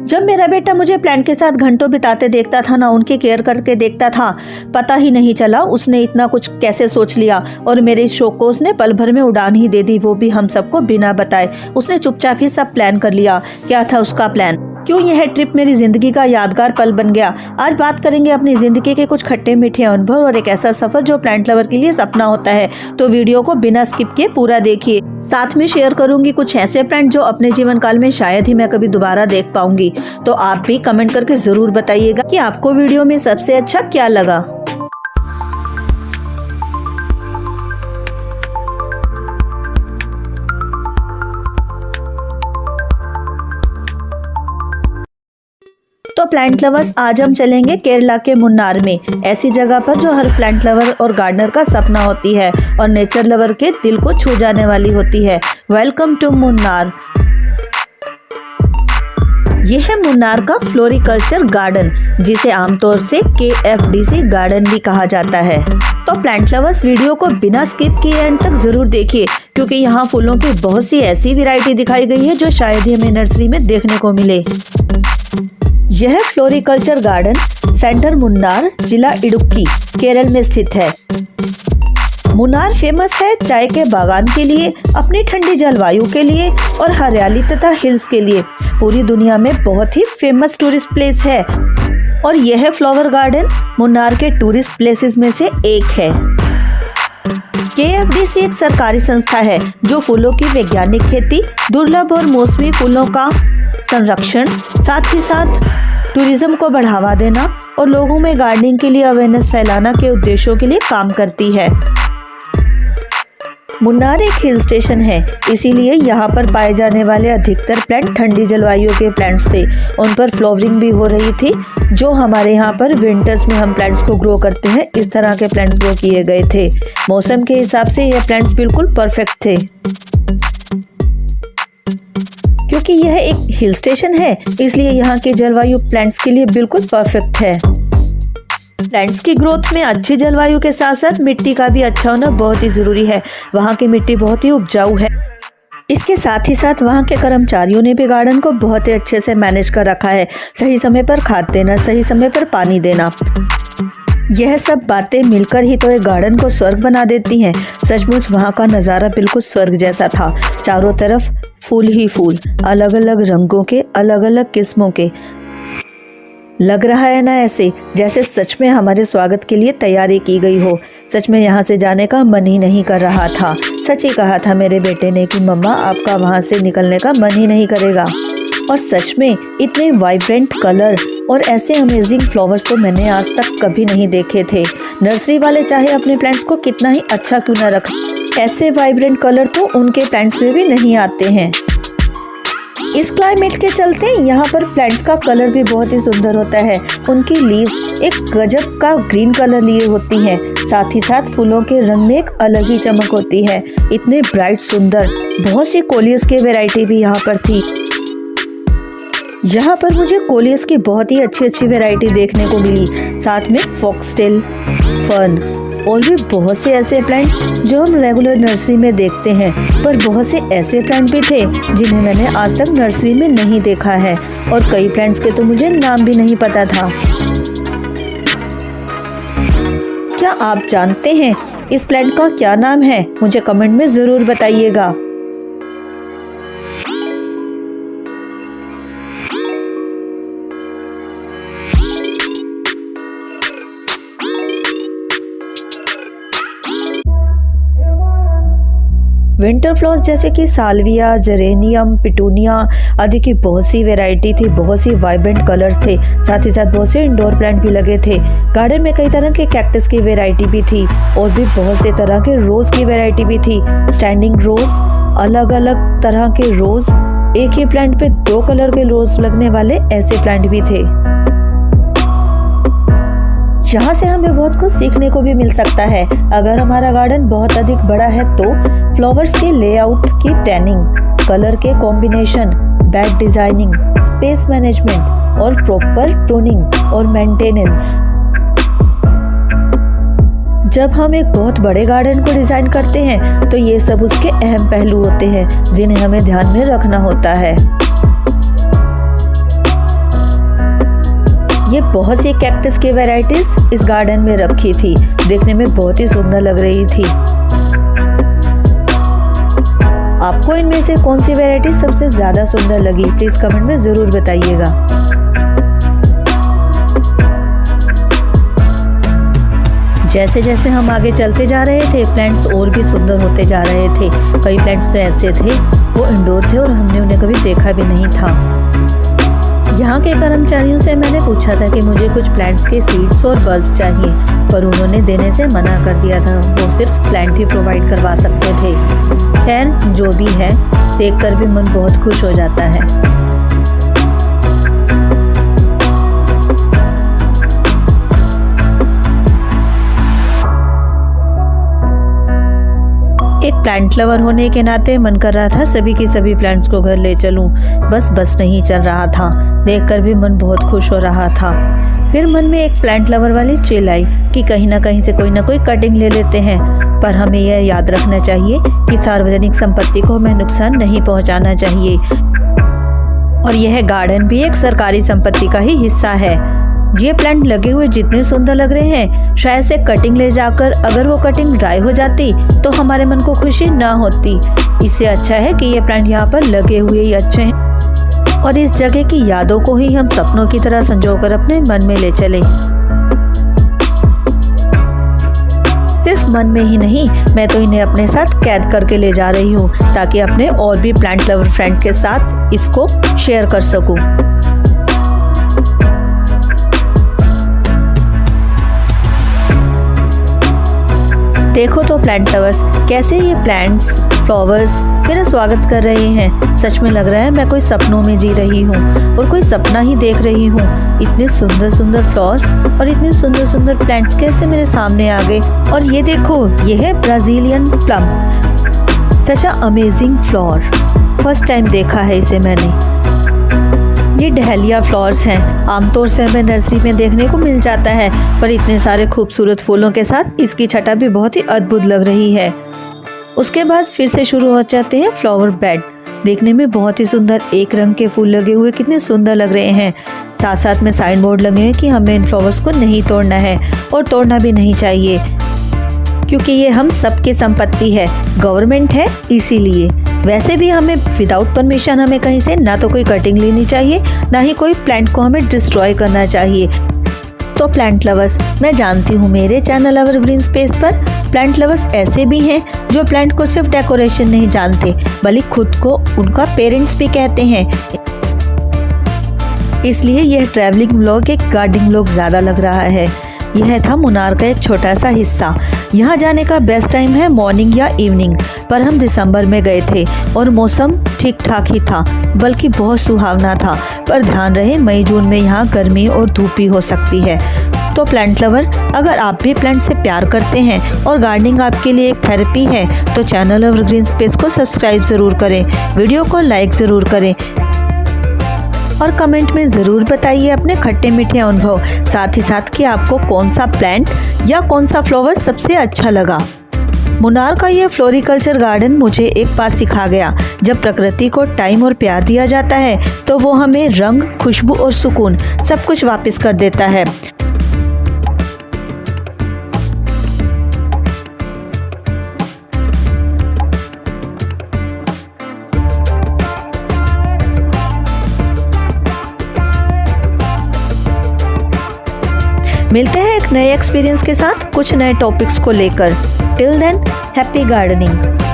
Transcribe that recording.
जब मेरा बेटा मुझे प्लांट के साथ घंटों बिताते देखता था ना, उनकी केयर करके देखता था, पता ही नहीं चला उसने इतना कुछ कैसे सोच लिया और मेरे इस शौक को उसने पल भर में उड़ान ही दे दी, वो भी हम सबको बिना बताए। उसने चुपचाप ही सब प्लान कर लिया। क्या था उसका प्लान? क्यों यह ट्रिप मेरी जिंदगी का यादगार पल बन गया? आज बात करेंगे अपनी जिंदगी के कुछ खट्टे मीठे अनुभव और एक ऐसा सफर जो प्लांट लवर के लिए सपना होता है। तो वीडियो को बिना स्किप किए पूरा देखिए। साथ में शेयर करूंगी कुछ ऐसे प्लांट जो अपने जीवन काल में शायद ही मैं कभी दोबारा देख पाऊंगी। तो आप भी कमेंट करके जरूर बताइएगा कि आपको वीडियो में सबसे अच्छा क्या लगा। तो प्लांट लवर्स, आज हम चलेंगे केरला के मुन्नार में, ऐसी जगह पर जो हर प्लांट लवर और गार्डनर का सपना होती है और नेचर लवर के दिल को छू जाने वाली होती है। Welcome to Munnar. यह है मुन्नार का फ्लोरिकल्चर गार्डन, जिसे आमतौर से KFDC गार्डन भी कहा जाता है। तो प्लांट लवर्स, वीडियो को बिना स्किप किए एंड तक जरूर देखिए, क्योंकि यहाँ फूलों की बहुत सी ऐसी वैरायटी दिखाई गई है जो शायद ही हमें नर्सरी में देखने को मिले। यह फ्लोरिकल्चर गार्डन सेंटर मुन्नार, जिला इडुक्की, केरल में स्थित है। मुन्नार फेमस है चाय के बागान के लिए, अपनी ठंडी जलवायु के लिए और हरियाली तथा हिल्स के लिए। पूरी दुनिया में बहुत ही फेमस टूरिस्ट प्लेस है और यह फ्लावर गार्डन मुन्नार के टूरिस्ट प्लेसेस में से एक है। KFDC एक सरकारी संस्था है जो फूलों की वैज्ञानिक खेती, दुर्लभ और मौसमी फूलों का संरक्षण, साथ ही साथ टूरिज्म को बढ़ावा देना और लोगों में गार्डनिंग के लिए अवेयरनेस फैलाना के उद्देश्यों के लिए काम करती है। मुन्नार एक हिल स्टेशन है, इसीलिए यहाँ पर पाए जाने वाले अधिकतर प्लांट ठंडी जलवायु के प्लांट्स थे। उन पर फ्लावरिंग भी हो रही थी। जो हमारे यहाँ पर विंटर्स में हम प्लांट्स को ग्रो करते हैं, इस तरह के प्लांट्स ग्रो किए गए थे। मौसम के हिसाब से ये प्लांट्स बिल्कुल परफेक्ट थे। क्योंकि यह एक हिल स्टेशन है, इसलिए यहाँ की जलवायु प्लांट्स के लिए बिल्कुल परफेक्ट है। प्लांट्स की ग्रोथ में अच्छी जलवायु के साथ साथ मिट्टी का भी अच्छा होना बहुत ही जरूरी है। वहाँ की मिट्टी बहुत ही उपजाऊ है। इसके साथ ही साथ वहाँ के कर्मचारियों ने भी गार्डन को बहुत ही अच्छे से मैनेज कर रखा है। सही समय पर खाद देना, सही समय पर पानी देना, यह सब बातें मिलकर ही तो एक गार्डन को स्वर्ग बना देती हैं। सचमुच वहाँ का नज़ारा बिल्कुल स्वर्ग जैसा था। चारों तरफ फूल ही फूल, अलग अलग रंगों के, अलग अलग किस्मों के। लग रहा है ना ऐसे जैसे सच में हमारे स्वागत के लिए तैयारी की गई हो। सच में यहाँ से जाने का मन ही नहीं कर रहा था। सच ही कहा था मेरे बेटे ने कि मम्मा, आपका वहाँ से निकलने का मन ही नहीं करेगा। और सच में इतने वाइब्रेंट कलर और ऐसे अमेजिंग फ्लावर्स तो मैंने आज तक कभी नहीं देखे थे। नर्सरी वाले चाहे अपने प्लांट्स को कितना ही अच्छा क्यों ना रखें, ऐसे वाइब्रेंट कलर तो उनके प्लांट्स में भी नहीं आते हैं। इस क्लाइमेट के चलते यहाँ पर प्लांट्स का कलर भी बहुत ही सुंदर होता है। उनकी लीव्स एक गजब का ग्रीन कलर लिए होती हैं। साथ ही साथ फूलों के रंग में एक अलग ही चमक होती है। इतने ब्राइट सुंदर, बहुत सी कोलियस की वैरायटी भी यहाँ पर थी। यहाँ पर मुझे कोलियस की बहुत ही अच्छी वैरायटी देखने को मिली, साथ में फॉक्सटेल, फर्न और भी बहुत से ऐसे प्लांट जो हम रेगुलर नर्सरी में देखते हैं। पर बहुत से ऐसे प्लांट भी थे जिन्हें मैंने आज तक नर्सरी में नहीं देखा है और कई प्लांट्स के तो मुझे नाम भी नहीं पता था। क्या आप जानते हैं इस प्लांट का क्या नाम है? मुझे कमेंट में जरूर बताइएगा। विंटर फ्लावर्स जैसे कि साल्विया, जेरेनियम, पिटूनिया आदि की बहुत सी वैरायटी थी। बहुत सी वाइब्रेंट कलर्स थे। साथ ही साथ बहुत से इंडोर प्लांट भी लगे थे। गार्डन में कई तरह के कैक्टस की वैरायटी भी थी और भी बहुत से तरह के रोज की वैरायटी भी थी। स्टैंडिंग रोज, अलग अलग तरह के रोज, एक ही प्लांट पे 2 कलर के रोज लगने वाले ऐसे प्लांट भी थे। यहाँ से हमें बहुत कुछ सीखने को भी मिल सकता है। अगर हमारा गार्डन बहुत अधिक बड़ा है तो फ्लावर्स के लेआउट की प्लानिंग, कलर के combination, bed designing, space management और प्रॉपर प्रूनिंग और मेंटेनेंस। जब हम एक बहुत बड़े गार्डन को डिजाइन करते हैं तो ये सब उसके अहम पहलू होते हैं जिन्हें हमें ध्यान में रखना होता है। बहुत सी कैक्टस की वैरायटीज इस गार्डन में रखी थी, देखने में बहुत ही सुंदर लग रही थी। आपको इनमें से कौन सी वैरायटी सबसे ज्यादा सुंदर लगी, प्लीज कमेंट में जरूर बताइएगा। जैसे जैसे हम आगे चलते जा रहे थे, प्लांट्स और भी सुंदर होते जा रहे थे। कई प्लांट्स तो ऐसे थे वो इंडोर थे और हमने उन्हें कभी देखा भी नहीं था। यहाँ के कर्मचारियों से मैंने पूछा था कि मुझे कुछ प्लांट्स के सीड्स और बल्ब्स चाहिए, पर उन्होंने देने से मना कर दिया था। वो सिर्फ प्लांट ही प्रोवाइड करवा सकते थे। खैर, जो भी है, देखकर भी मन बहुत खुश हो जाता है। एक प्लांट लवर होने के नाते मन कर रहा था सभी के सभी प्लांट्स को घर ले चलूं, बस नहीं चल रहा था। देखकर भी मन बहुत खुश हो रहा था। फिर मन में एक प्लांट लवर वाली चिल आई कि कहीं ना कहीं से कोई ना कोई कटिंग ले लेते हैं, पर हमें यह याद रखना चाहिए कि सार्वजनिक संपत्ति को हमें नुकसान नहीं पहुंचाना चाहिए, और यह गार्डन भी एक सरकारी संपत्ति का ही हिस्सा है। ये प्लांट लगे हुए जितने सुंदर लग रहे हैं, शायद से कटिंग ले जाकर अगर वो कटिंग ड्राई हो जाती तो हमारे मन को खुशी ना होती। इससे अच्छा है कि ये प्लांट यहाँ पर लगे हुए ही अच्छे हैं, और इस जगह की यादों को ही हम सपनों की तरह संजोकर अपने मन में ले चलें। सिर्फ मन में ही नहीं, मैं तो इन्हें अपने साथ कैद करके ले जा रही हूँ, ताकि अपने और भी प्लांट लवर फ्रेंड के साथ इसको शेयर कर सकूँ। देखो तो प्लांट लवर्स, कैसे ये प्लांट्स, फ्लावर्स मेरा स्वागत कर रहे हैं। सच में लग रहा है मैं कोई सपनों में जी रही हूँ और कोई सपना ही देख रही हूँ। इतने सुंदर सुंदर फ्लावर्स और इतने सुंदर सुंदर प्लांट्स कैसे मेरे सामने आ गए। और ये देखो, ये है Brazilian plum, such a amazing flower. First time देखा है इसे मैंने। ये डहेलिया फ्लावर्स हैं, आमतौर से हमें नर्सरी में देखने को मिल जाता है, पर इतने सारे खूबसूरत फूलों के साथ इसकी छटा भी बहुत ही अद्भुत लग रही है। उसके बाद फिर से शुरू हो जाते हैं फ्लावर बेड। देखने में बहुत ही सुंदर एक रंग के फूल लगे हुए कितने सुंदर लग रहे हैं। साथ साथ में साइन बोर्ड लगे हैं कि हमें इन फ्लावर्स को नहीं तोड़ना है, और तोड़ना भी नहीं चाहिए, क्योंकि ये हम सबकी संपत्ति है, गवर्नमेंट है इसीलिए। वैसे भी हमें विदाउट परमिशन हमें कहीं से ना तो कोई कटिंग लेनी चाहिए, ना ही कोई प्लांट को हमें डिस्ट्रॉय करना चाहिए। तो प्लांट लवर्स, मैं जानती हूँ मेरे चैनल एवरग्रीन स्पेस पर प्लांट लवर्स ऐसे भी हैं जो प्लांट को सिर्फ डेकोरेशन नहीं जानते, बल्कि खुद को उनका पेरेंट्स भी कहते हैं। इसलिए यह ट्रैवलिंग व्लॉग एक गार्डनिंग व्लॉग ज़्यादा लग रहा है। यह था मुनार का एक छोटा सा हिस्सा। यहाँ जाने का बेस्ट टाइम है मॉर्निंग या इवनिंग, पर हम दिसंबर में गए थे और मौसम ठीक ठाक ही था, बल्कि बहुत सुहावना था। पर ध्यान रहे, मई जून में यहाँ गर्मी और धूप भी हो सकती है। तो प्लांट लवर, अगर आप भी प्लांट से प्यार करते हैं और गार्डनिंग आपके लिए एक थेरेपी है, तो चैनल एवरग्रीन स्पेस को सब्सक्राइब ज़रूर करें, वीडियो को लाइक ज़रूर करें, और कमेंट में ज़रूर बताइए अपने खट्टे मीठे अनुभव, साथ ही साथ कि आपको कौन सा प्लांट या कौन सा फ्लावर सबसे अच्छा लगा। मुनार का यह फ्लोरिकल्चर गार्डन मुझे एक बात सिखा गया, जब प्रकृति को टाइम और प्यार दिया जाता है तो वो हमें रंग, खुशबू और सुकून सब कुछ वापस कर देता है। मिलते हैं एक नए एक्सपीरियंस के साथ, कुछ नए टॉपिक्स को लेकर। Till then, happy gardening.